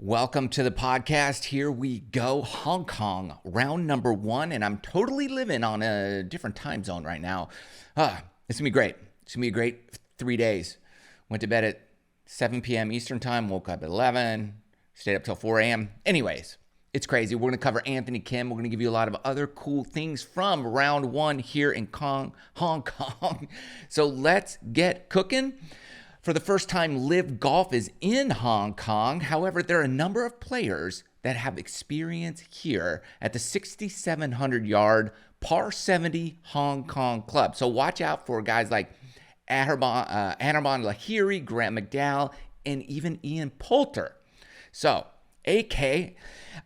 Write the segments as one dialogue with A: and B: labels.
A: Welcome to the podcast. Here we go. Hong Kong, round number 1. And I'm totally living on a different time zone right now. It's going to be great. It's going to be a great 3 days. Went to bed at 7 p.m. Eastern time, woke up at 11, stayed up till 4 a.m. Anyways, it's crazy. We're going to cover Anthony Kim. We're going to give you a lot of other cool things from round 1 here in Hong Kong. So let's get cooking. For the first time, LIV Golf is in Hong Kong. However, there are a number of players that have experience here at the 6,700-yard par 70 Hong Kong club. So watch out for guys like Anirban Lahiri, Grant McDowell, and even Ian Poulter. So AK,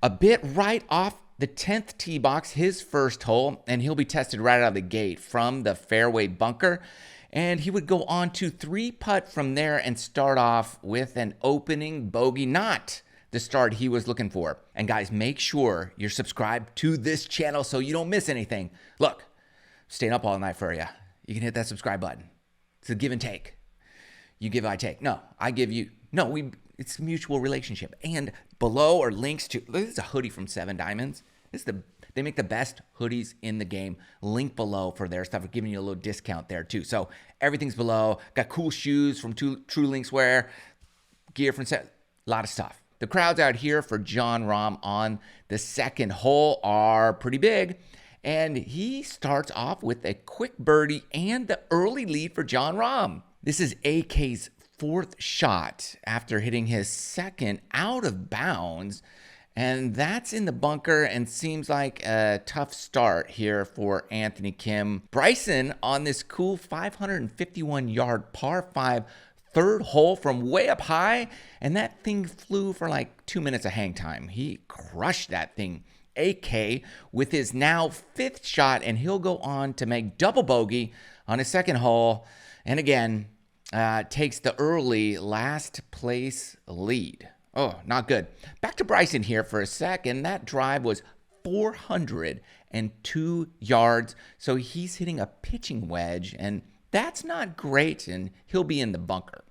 A: a bit right off the 10th tee box, his first hole, and he'll be tested right out of the gate from the fairway bunker. And he would go on to 3-putt from there and start off with an opening bogey, not the start he was looking for. And guys, make sure you're subscribed to this channel so you don't miss anything. Look, staying up all night for you. You can hit that subscribe button. It's a give and take. You give, I take. No, I give you. No, it's a mutual relationship. And below are links to, this is a hoodie from 7 Diamonds. They make the best hoodies in the game. Link below for their stuff. We're giving you a little discount there too. So everything's below. Got cool shoes from True Linkswear, gear from a lot of stuff. The crowds out here for Jon Rahm on the second hole are pretty big. And he starts off with a quick birdie and the early lead for Jon Rahm. This is AK's 4th shot after hitting his second out of bounds. And that's in the bunker and seems like a tough start here for Anthony Kim. Bryson on this cool 551-yard par 5 third hole from way up high, and that thing flew for like 2 minutes of hang time. He crushed that thing. AK with his now 5th shot, and he'll go on to make double bogey on his second hole, and again, takes the early last place lead. Oh, not good. Back to Bryson here for a second. That drive was 402 yards. So he's hitting a pitching wedge, and that's not great, and he'll be in the bunker.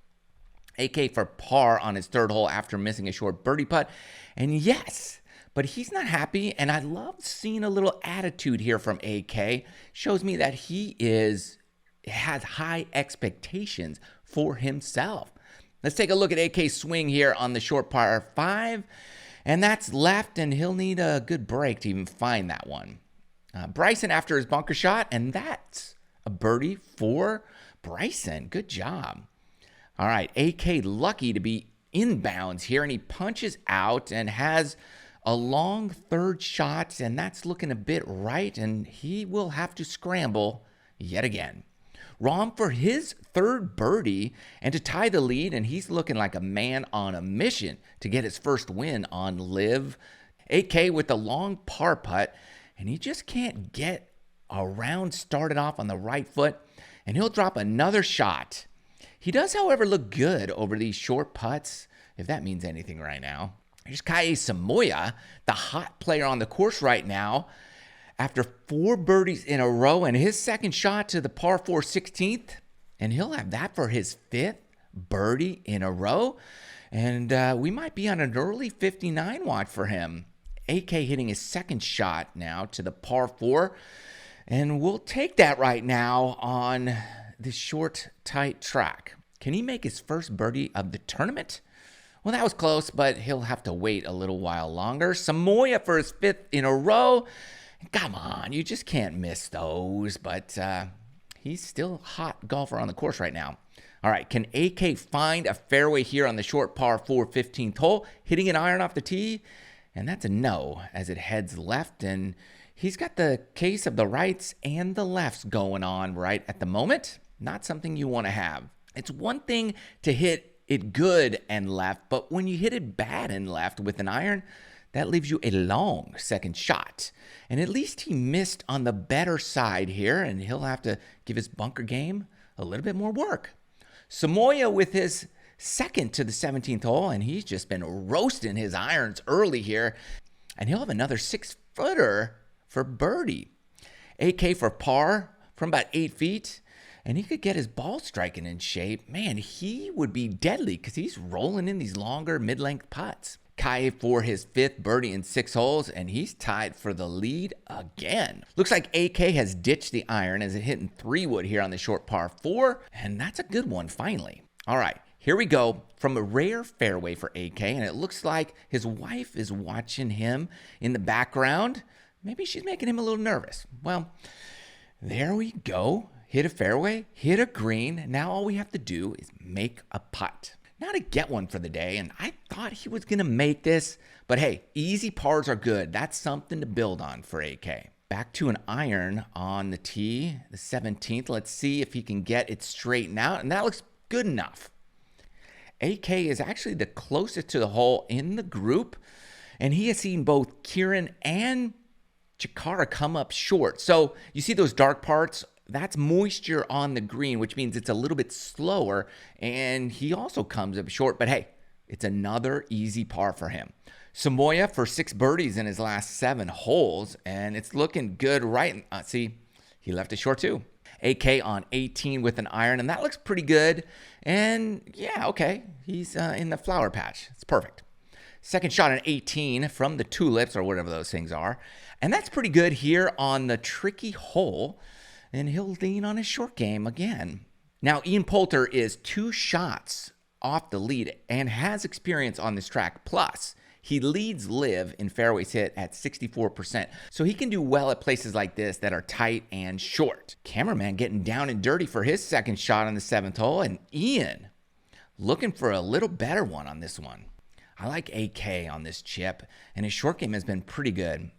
A: AK for par on his third hole after missing a short birdie putt. And yes, but he's not happy, and I love seeing a little attitude here from AK. Shows me that he has high expectations for himself. Let's take a look at AK's swing here on the short par 5. And that's left, and he'll need a good break to even find that one. Bryson after his bunker shot, and that's a birdie for Bryson. Good job. All right, AK lucky to be inbounds here, and he punches out and has a long third shot, and that's looking a bit right, and he will have to scramble yet again. Rahm for his 3rd birdie and to tie the lead, and he's looking like a man on a mission to get his first win on LIV. AK with the long par putt, and he just can't get a round started off on the right foot, and he'll drop another shot. He does, however, look good over these short putts, if that means anything right now. Here's Kaye Samoya, the hot player on the course right now, after 4 birdies in a row and his second shot to the par 4 16th. And he'll have that for his 5th birdie in a row. And we might be on an early 59 watch for him. AK hitting his second shot now to the par 4. And we'll take that right now on this short, tight track. Can he make his first birdie of the tournament? Well, that was close, but he'll have to wait a little while longer. Samoya for his 5th in a row. Come on, you just can't miss those, but he's still a hot golfer on the course right now. All right, can AK find a fairway here on the short par 4 15th hole, hitting an iron off the tee? And that's a no as it heads left, and he's got the case of the rights and the lefts going on right at the moment. Not something you want to have. It's one thing to hit it good and left, but when you hit it bad and left with an iron, that leaves you a long second shot. And at least he missed on the better side here, and he'll have to give his bunker game a little bit more work. Samoya with his 2nd to the 17th hole, and he's just been roasting his irons early here. And he'll have another 6-footer for birdie. AK for par from about 8 feet. and he could get his ball striking in shape, man, he would be deadly because he's rolling in these longer mid-length putts. Kai for his 5th birdie in 6 holes, and he's tied for the lead again. Looks like AK has ditched the iron as it hitting 3-wood here on the short par 4, and that's a good one finally. All right, here we go from a rare fairway for AK, and it looks like his wife is watching him in the background. Maybe she's making him a little nervous. Well, there we go. Hit a fairway, hit a green. Now all we have to do is make a putt. Now to get one for the day, and I thought he was going to make this, but hey, easy pars are good. That's something to build on for AK. Back to an iron on the tee, the 17th. Let's see if he can get it straightened out, and that looks good enough. AK is actually the closest to the hole in the group, and he has seen both Kieran and Chikara come up short. So you see those dark parts? That's moisture on the green, which means it's a little bit slower, and he also comes up short. But hey, it's another easy par for him. Samoya for 6 birdies in his last 7 holes, and it's looking good right. See, he left it short too. AK on 18 with an iron, and that looks pretty good. And yeah, okay, he's in the flower patch. It's perfect. Second shot on 18 from the tulips, or whatever those things are. And that's pretty good here on the tricky hole. And he'll lean on his short game again. Now, Ian Poulter is 2 shots off the lead and has experience on this track. Plus, he leads LIV in fairways hit at 64%. So he can do well at places like this that are tight and short. Cameraman getting down and dirty for his second shot on the 7th hole. And Ian looking for a little better one on this one. I like AK on this chip, and his short game has been pretty good.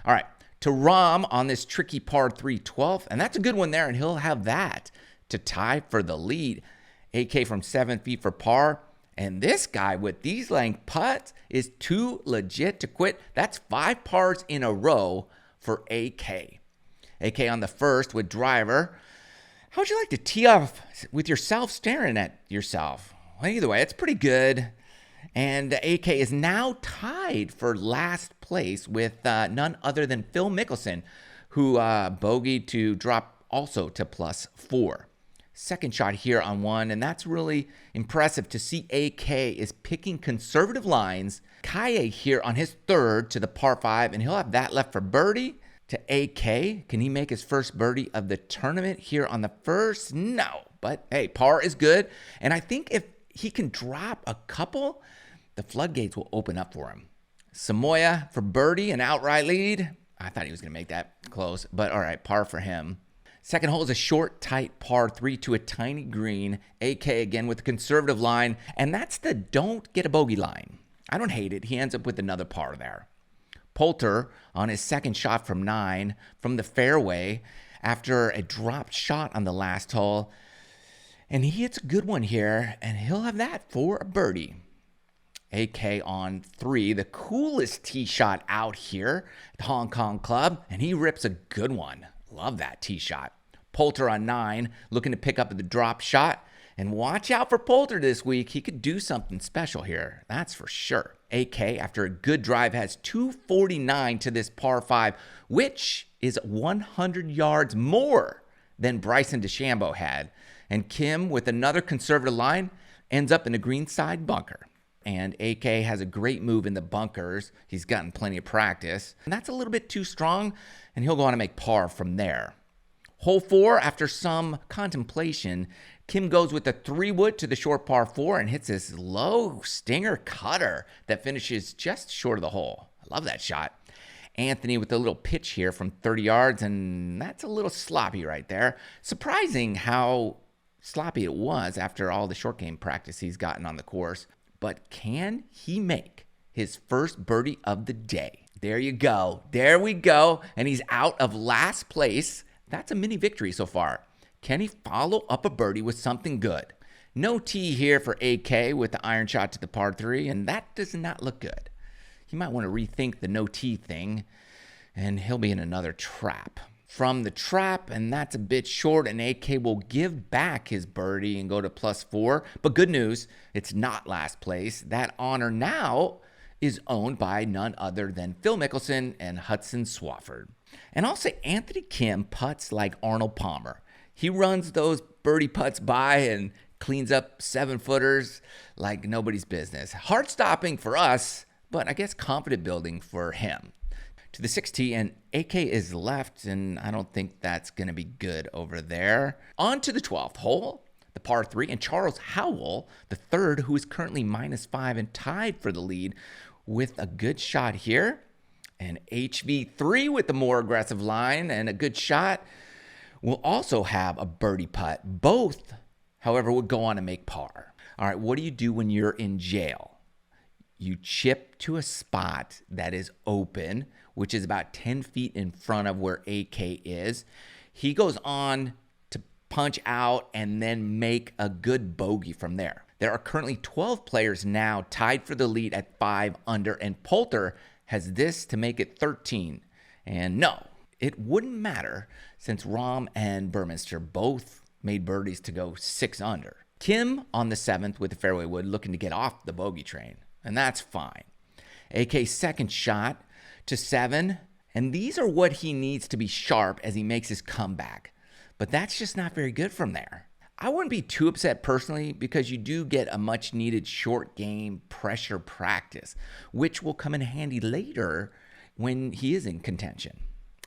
A: All right. To Rahm on this tricky par 3 12th, and that's a good one there, and he'll have that to tie for the lead. AK from 7 feet for par, and this guy with these length putts is too legit to quit. That's 5 pars in a row for AK. AK on the first with driver. How would you like to tee off with yourself staring at yourself? Well, either way, it's pretty good. And AK is now tied for last place with none other than Phil Mickelson, who bogeyed to drop also to +4. Second shot here on 1, and that's really impressive to see AK is picking conservative lines. Kaye here on his 3rd to the par 5, and he'll have that left for birdie. To AK, can he make his first birdie of the tournament here on the 1st? No, but hey, par is good. And I think if he can drop a couple, the floodgates will open up for him. Samoya for birdie, an outright lead. I thought he was going to make that close, but all right, par for him. Second hole is a short, tight par 3 to a tiny green. AK again with a conservative line, and that's the don't get a bogey line. I don't hate it. He ends up with another par there. Poulter on his second shot from 9 from the fairway after a dropped shot on the last hole. And he hits a good one here, and he'll have that for a birdie. AK on 3, the coolest tee shot out here at the Hong Kong Club, and he rips a good one. Love that tee shot. Poulter on 9, looking to pick up the drop shot. And watch out for Poulter this week. He could do something special here, that's for sure. AK, after a good drive, has 249 to this par 5, which is 100 yards more than Bryson DeChambeau had. And Kim, with another conservative line, ends up in a greenside bunker. And AK has a great move in the bunkers. He's gotten plenty of practice. And that's a little bit too strong, and he'll go on to make par from there. Hole 4, after some contemplation, Kim goes with a 3-wood to the short par 4 and hits this low stinger cutter that finishes just short of the hole. I love that shot. Anthony with a little pitch here from 30 yards, and that's a little sloppy right there. Surprising how sloppy it was after all the short game practice he's gotten on the course. But can he make his first birdie of the day? There you go. There we go. And he's out of last place. That's a mini victory so far. Can he follow up a birdie with something good? No tee here for AK with the iron shot to the par 3, and that does not look good. He might want to rethink the no tee thing, and he'll be in another trap. From the trap, and that's a bit short, and AK will give back his birdie and go to +4. But good news, it's not last place. That honor now is owned by none other than Phil Mickelson and Hudson Swafford. And I'll say Anthony Kim putts like Arnold Palmer. He runs those birdie putts by and cleans up 7-footers like nobody's business. Heart-stopping for us, but I guess confident building for him. To the 6th tee, and AK is left, and I don't think that's going to be good over there. On to the 12th hole, the par 3, and Charles Howell, the third, who is currently -5 and tied for the lead with a good shot here. And HV3 with the more aggressive line and a good shot will also have a birdie putt. Both, however, would go on to make par. All right, what do you do when you're in jail? You chip to a spot that is open, which is about 10 feet in front of where AK is. He goes on to punch out and then make a good bogey from there. There are currently 12 players now tied for the lead at 5 under, and Poulter has this to make it 13. And no, it wouldn't matter since Rahm and Burmester both made birdies to go 6 under. Kim on the 7th with the fairway wood looking to get off the bogey train, and that's fine. AK's second shot to 7, and these are what he needs to be sharp as he makes his comeback. But that's just not very good from there. I wouldn't be too upset personally because you do get a much needed short game pressure practice, which will come in handy later when he is in contention.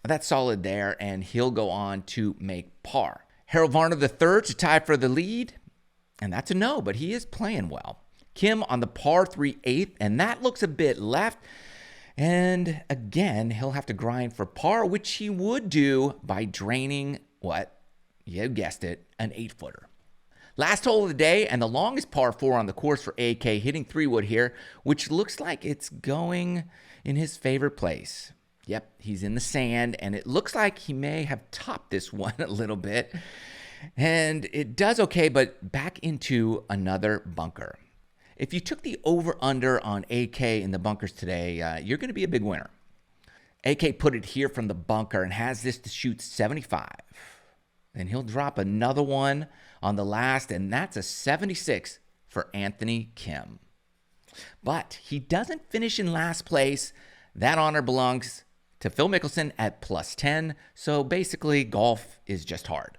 A: That's solid there, and he'll go on to make par. Harold Varner III to tie for the lead, and that's a no, but he is playing well. Kim on the par 3 8th, and that looks a bit left. And again, he'll have to grind for par, which he would do by draining what? You guessed it, an 8-footer. Last hole of the day, and the longest par 4 on the course for AK, hitting 3-wood here, which looks like it's going in his favorite place. Yep, he's in the sand, and it looks like he may have topped this one a little bit. And it does okay, but back into another bunker. If you took the over-under on AK in the bunkers today, you're going to be a big winner. AK put it here from the bunker and has this to shoot 75. And he'll drop another one on the last, and that's a 76 for Anthony Kim. But he doesn't finish in last place. That honor belongs to Phil Mickelson at +10. So basically, golf is just hard.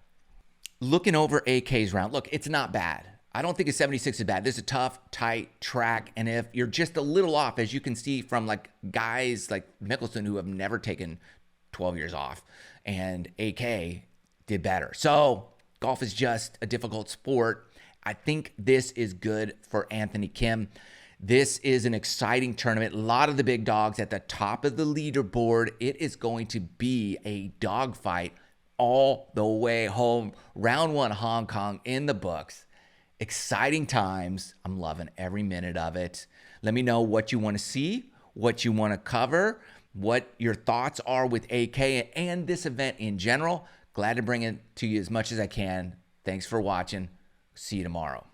A: Looking over AK's round, look, it's not bad. I don't think a 76 is bad. This is a tough, tight track. And if you're just a little off, as you can see from like guys like Mickelson who have never taken 12 years off, and AK did better. So golf is just a difficult sport. I think this is good for Anthony Kim. This is an exciting tournament. A lot of the big dogs at the top of the leaderboard. It is going to be a dogfight all the way home. Round 1 Hong Kong in the books. Exciting times. I'm loving every minute of it. Let me know what you want to see, what you want to cover, what your thoughts are with AK and this event in general. Glad to bring it to you as much as I can. Thanks for watching. See you tomorrow.